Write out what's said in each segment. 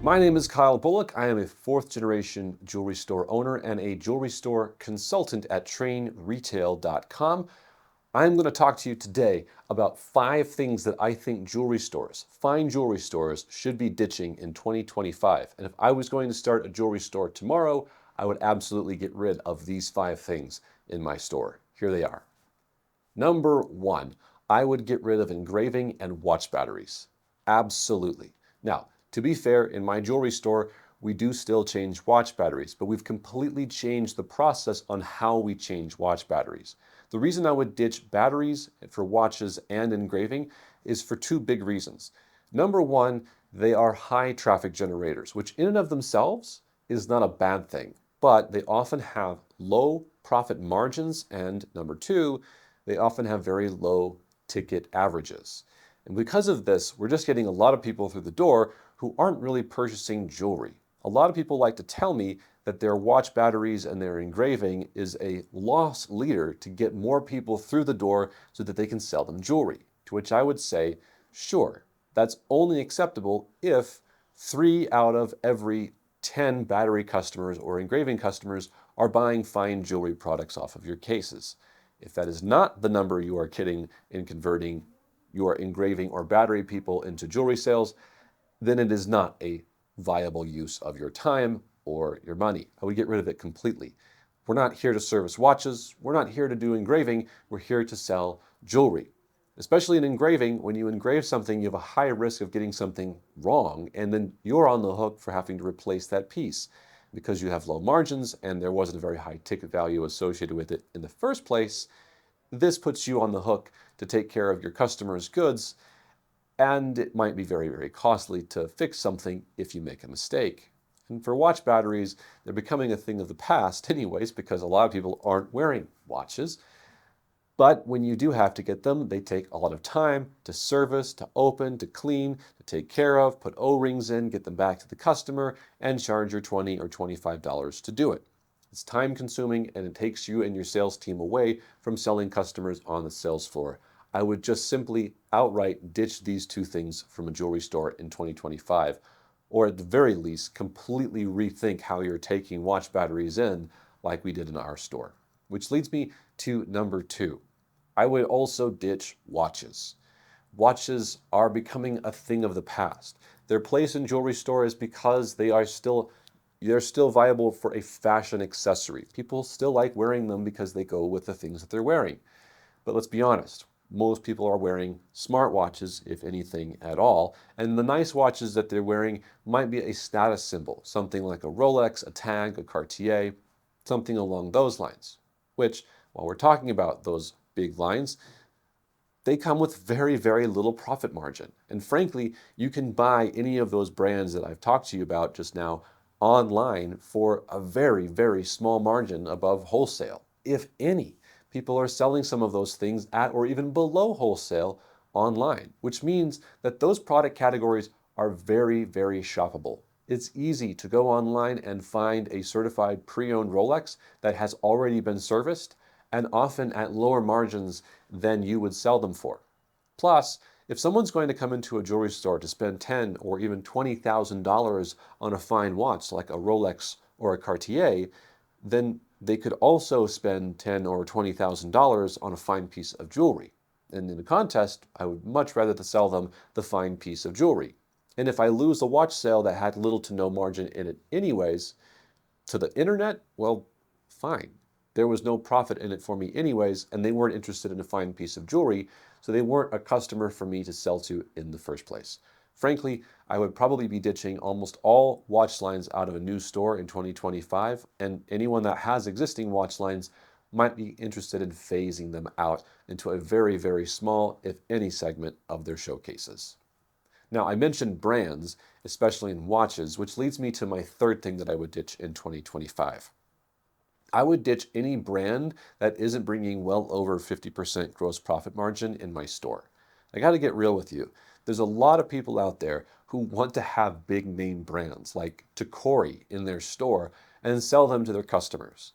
My name is Kyle Bullock. I am a fourth-generation jewelry store owner and a jewelry store consultant at trainretail.com. I'm going to talk to you today about 5 things that I think jewelry stores, fine jewelry stores, should be ditching in 2025. And if I was going to start a jewelry store tomorrow, I would absolutely get rid of these 5 things in my store. Here they are. Number 1, I would get rid of engraving and watch batteries. Absolutely. Now, to be fair, in my jewelry store, we do still change watch batteries, but we've completely changed the process on how we change watch batteries. The reason I would ditch batteries for watches and engraving is for 2 big reasons. Number 1, they are high traffic generators, which in and of themselves is not a bad thing, but they often have low profit margins, and number 2, they often have very low ticket averages. And because of this, we're just getting a lot of people through the door who aren't really purchasing jewelry. A lot of people like to tell me that their watch batteries and their engraving is a loss leader to get more people through the door so that they can sell them jewelry. To which I would say, sure, that's only acceptable if 3 out of every 10 battery customers or engraving customers are buying fine jewelry products off of your cases. If that is not the number you are getting in converting your engraving or battery people into jewelry sales, then it is not a viable use of your time or your money. I would get rid of it completely. We're not here to service watches. We're not here to do engraving. We're here to sell jewelry. Especially in engraving, when you engrave something, you have a high risk of getting something wrong, and then you're on the hook for having to replace that piece because you have low margins and there wasn't a very high ticket value associated with it in the first place. This puts you on the hook to take care of your customers' goods, and it might be very, very costly to fix something if you make a mistake. And for watch batteries, they're becoming a thing of the past anyways, because a lot of people aren't wearing watches. But when you do have to get them, they take a lot of time to service, to open, to clean, to take care of, put O-rings in, get them back to the customer, and charge your $20 or $25 to do it. It's time consuming and it takes you and your sales team away from selling customers on the sales floor. I would just simply outright ditch these 2 things from a jewelry store in 2025, or at the very least, completely rethink how you're taking watch batteries in like we did in our store. Which leads me to number 2. I would also ditch watches. Watches are becoming a thing of the past. Their place in jewelry store is because they're still viable for a fashion accessory. People still like wearing them because they go with the things that they're wearing. But let's be honest, most people are wearing smartwatches, if anything at all, and the nice watches that they're wearing might be a status symbol, something like a Rolex, a Tag, a Cartier, something along those lines, which, while we're talking about those big lines, they come with very, very little profit margin. And frankly, you can buy any of those brands that I've talked to you about just now online for a very, very small margin above wholesale, if any. People are selling some of those things at or even below wholesale online, which means that those product categories are very, very shoppable. It's easy to go online and find a certified pre-owned Rolex that has already been serviced and often at lower margins than you would sell them for. Plus, if someone's going to come into a jewelry store to spend $10,000 or even $20,000 on a fine watch like a Rolex or a Cartier, then they could also spend $10,000 or $20,000 on a fine piece of jewelry. And in the contest, I would much rather to sell them the fine piece of jewelry. And if I lose the watch sale that had little to no margin in it anyways, to the internet, well, fine. There was no profit in it for me anyways, and they weren't interested in a fine piece of jewelry, so they weren't a customer for me to sell to in the first place. Frankly, I would probably be ditching almost all watch lines out of a new store in 2025, and anyone that has existing watch lines might be interested in phasing them out into a very, very small, if any, segment of their showcases. Now, I mentioned brands, especially in watches, which leads me to my 3rd thing that I would ditch in 2025. I would ditch any brand that isn't bringing well over 50% gross profit margin in my store. I got to get real with you. There's a lot of people out there who want to have big name brands like Tacori in their store and sell them to their customers.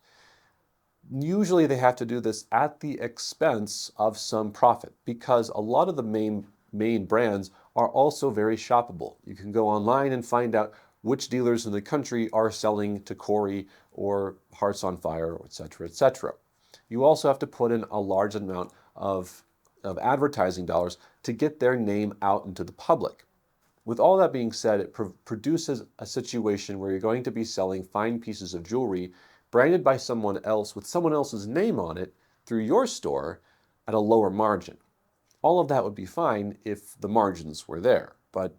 Usually they have to do this at the expense of some profit because a lot of the main brands are also very shoppable. You can go online and find out which dealers in the country are selling to Corey or Hearts on Fire, etc., etc. You also have to put in a large amount of advertising dollars to get their name out into the public. With all that being said, it produces a situation where you're going to be selling fine pieces of jewelry branded by someone else with someone else's name on it through your store at a lower margin. All of that would be fine if the margins were there, but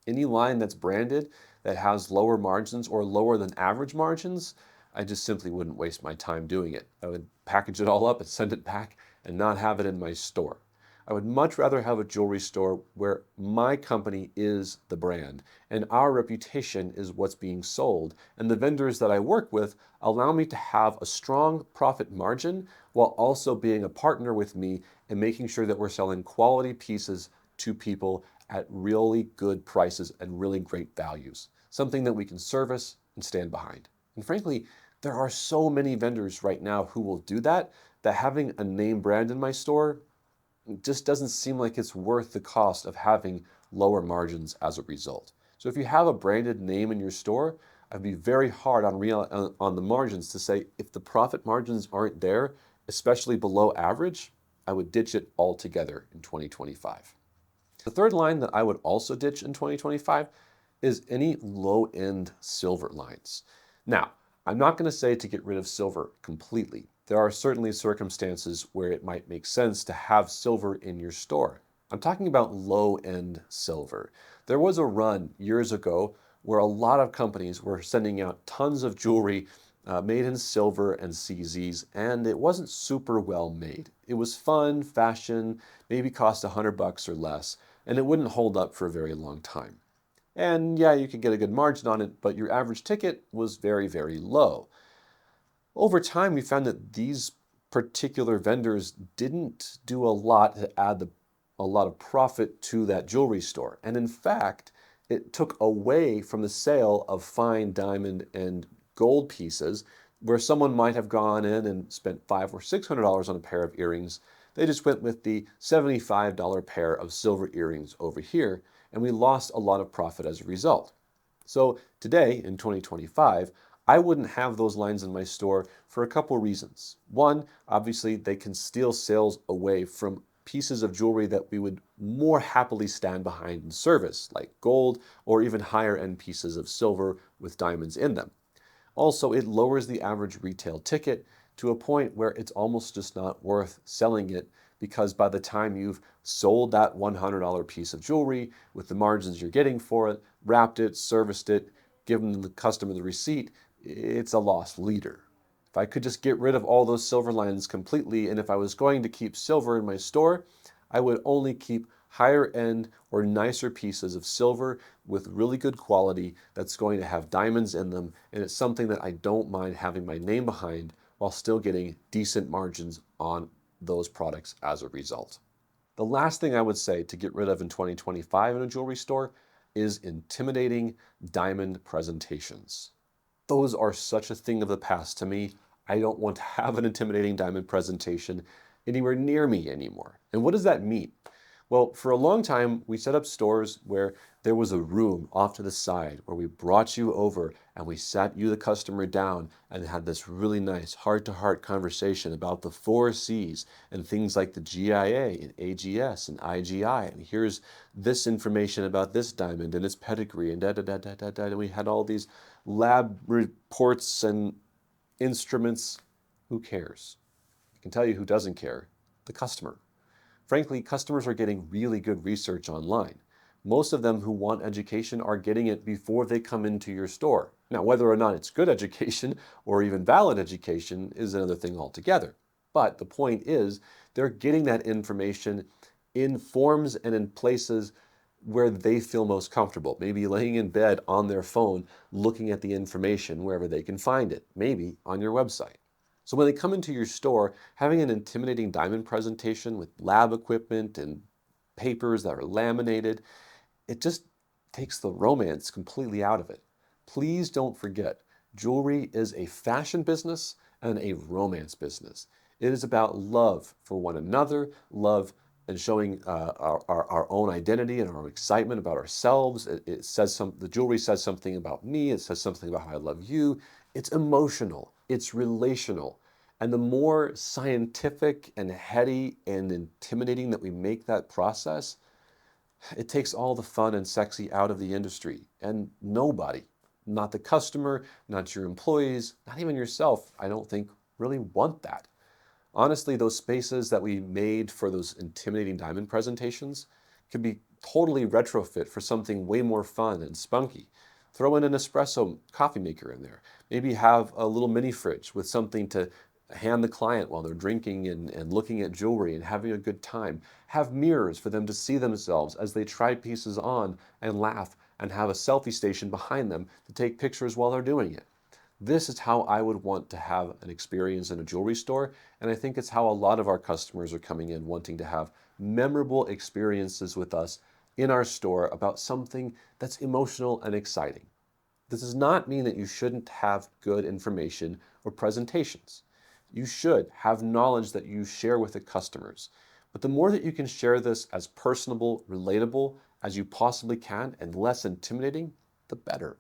any line that's branded that has lower margins or lower than average margins, I just simply wouldn't waste my time doing it. I would package it all up and send it back and not have it in my store. I would much rather have a jewelry store where my company is the brand and our reputation is what's being sold. And the vendors that I work with allow me to have a strong profit margin while also being a partner with me and making sure that we're selling quality pieces to people at really good prices and really great values. Something that we can service and stand behind. And frankly, there are so many vendors right now who will do that having a name brand in my store just doesn't seem like it's worth the cost of having lower margins as a result. So if you have a branded name in your store, I'd be very hard on the margins to say if the profit margins aren't there, especially below average, I would ditch it altogether in 2025. The third line that I would also ditch in 2025 is any low-end silver lines. Now, I'm not going to say to get rid of silver completely. There are certainly circumstances where it might make sense to have silver in your store. I'm talking about low-end silver. There was a run years ago where a lot of companies were sending out tons of jewelry made in silver and CZs, and it wasn't super well made. It was fun, fashion, maybe cost $100 or less, and it wouldn't hold up for a very long time. And yeah, you could get a good margin on it, but your average ticket was very, very low. Over time, we found that these particular vendors didn't do a lot to add a lot of profit to that jewelry store. And in fact, it took away from the sale of fine diamond and gold pieces where someone might have gone in and spent $500 or $600 on a pair of earrings. They just went with the $75 pair of silver earrings over here, and we lost a lot of profit as a result. So today, in 2025, I wouldn't have those lines in my store for a couple reasons. One, obviously, they can steal sales away from pieces of jewelry that we would more happily stand behind in service, like gold or even higher end pieces of silver with diamonds in them. Also, it lowers the average retail ticket to a point where it's almost just not worth selling it, because by the time you've sold that $100 piece of jewelry with the margins you're getting for it, wrapped it, serviced it, given the customer the receipt, it's a lost leader. If I could just get rid of all those silver lines completely, and if I was going to keep silver in my store, I would only keep higher end or nicer pieces of silver with really good quality that's going to have diamonds in them, and it's something that I don't mind having my name behind while still getting decent margins on those products as a result. The last thing I would say to get rid of in 2025 in a jewelry store is intimidating diamond presentations. Those are such a thing of the past to me. I don't want to have an intimidating diamond presentation anywhere near me anymore. And what does that mean? Well, for a long time, we set up stores where there was a room off to the side where we brought you over and we sat you, the customer, down and had this really nice heart-to-heart conversation about the 4 C's and things like the GIA and AGS and IGI. And here's this information about this diamond and its pedigree and da-da-da-da-da-da. And we had all these lab reports and instruments. Who cares? I can tell you who doesn't care: the customer. Frankly, customers are getting really good research online. Most of them who want education are getting it before they come into your store. Now, whether or not it's good education or even valid education is another thing altogether. But the point is, they're getting that information in forms and in places where they feel most comfortable. Maybe laying in bed on their phone, looking at the information wherever they can find it, maybe on your website. So when they come into your store, having an intimidating diamond presentation with lab equipment and papers that are laminated, it just takes the romance completely out of it. Please don't forget, jewelry is a fashion business and a romance business. It is about love for one another, love and showing our own identity and our excitement about ourselves. It says the jewelry says something about me. It says something about how I love you. It's emotional. It's relational. And the more scientific and heady and intimidating that we make that process, it takes all the fun and sexy out of the industry. And nobody, not the customer, not your employees, not even yourself, I don't think really want that. Honestly, those spaces that we made for those intimidating diamond presentations could be totally retrofit for something way more fun and spunky. Throw in an espresso coffee maker in there. Maybe have a little mini fridge with something to hand the client while they're drinking and looking at jewelry and having a good time. Have mirrors for them to see themselves as they try pieces on and laugh, and have a selfie station behind them to take pictures while they're doing it. This is how I would want to have an experience in a jewelry store, and I think it's how a lot of our customers are coming in wanting to have memorable experiences with us in our store about something that's emotional and exciting. This does not mean that you shouldn't have good information or presentations. You should have knowledge that you share with the customers. But the more that you can share this as personable, relatable as you possibly can and less intimidating, the better.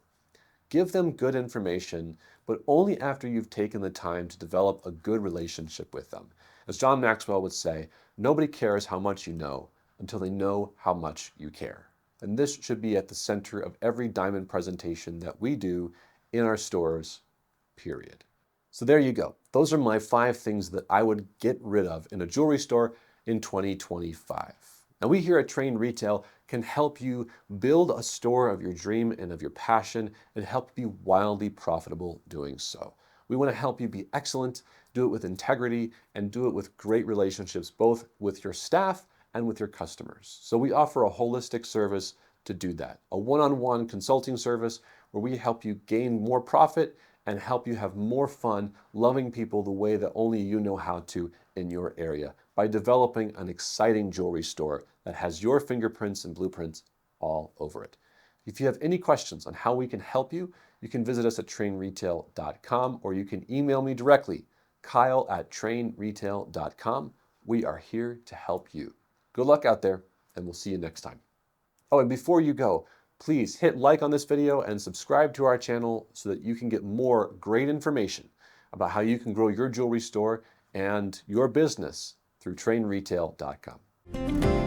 Give them good information, but only after you've taken the time to develop a good relationship with them. As John Maxwell would say, nobody cares how much you know until they know how much you care. And this should be at the center of every diamond presentation that we do in our stores, period. So there you go. Those are my 5 things that I would get rid of in a jewelry store in 2025. Now, we here at Train Retail can help you build a store of your dream and of your passion and help you be wildly profitable doing so. We want to help you be excellent, do it with integrity, and do it with great relationships, both with your staff and with your customers. So we offer a holistic service to do that, a one-on-one consulting service where we help you gain more profit and help you have more fun loving people the way that only you know how to in your area by developing an exciting jewelry store that has your fingerprints and blueprints all over it. If you have any questions on how we can help you, you can visit us at trainretail.com or you can email me directly, kyle@trainretail.com. We are here to help you. Good luck out there, and we'll see you next time. Oh, and before you go, please hit like on this video and subscribe to our channel so that you can get more great information about how you can grow your jewelry store and your business through trainretail.com.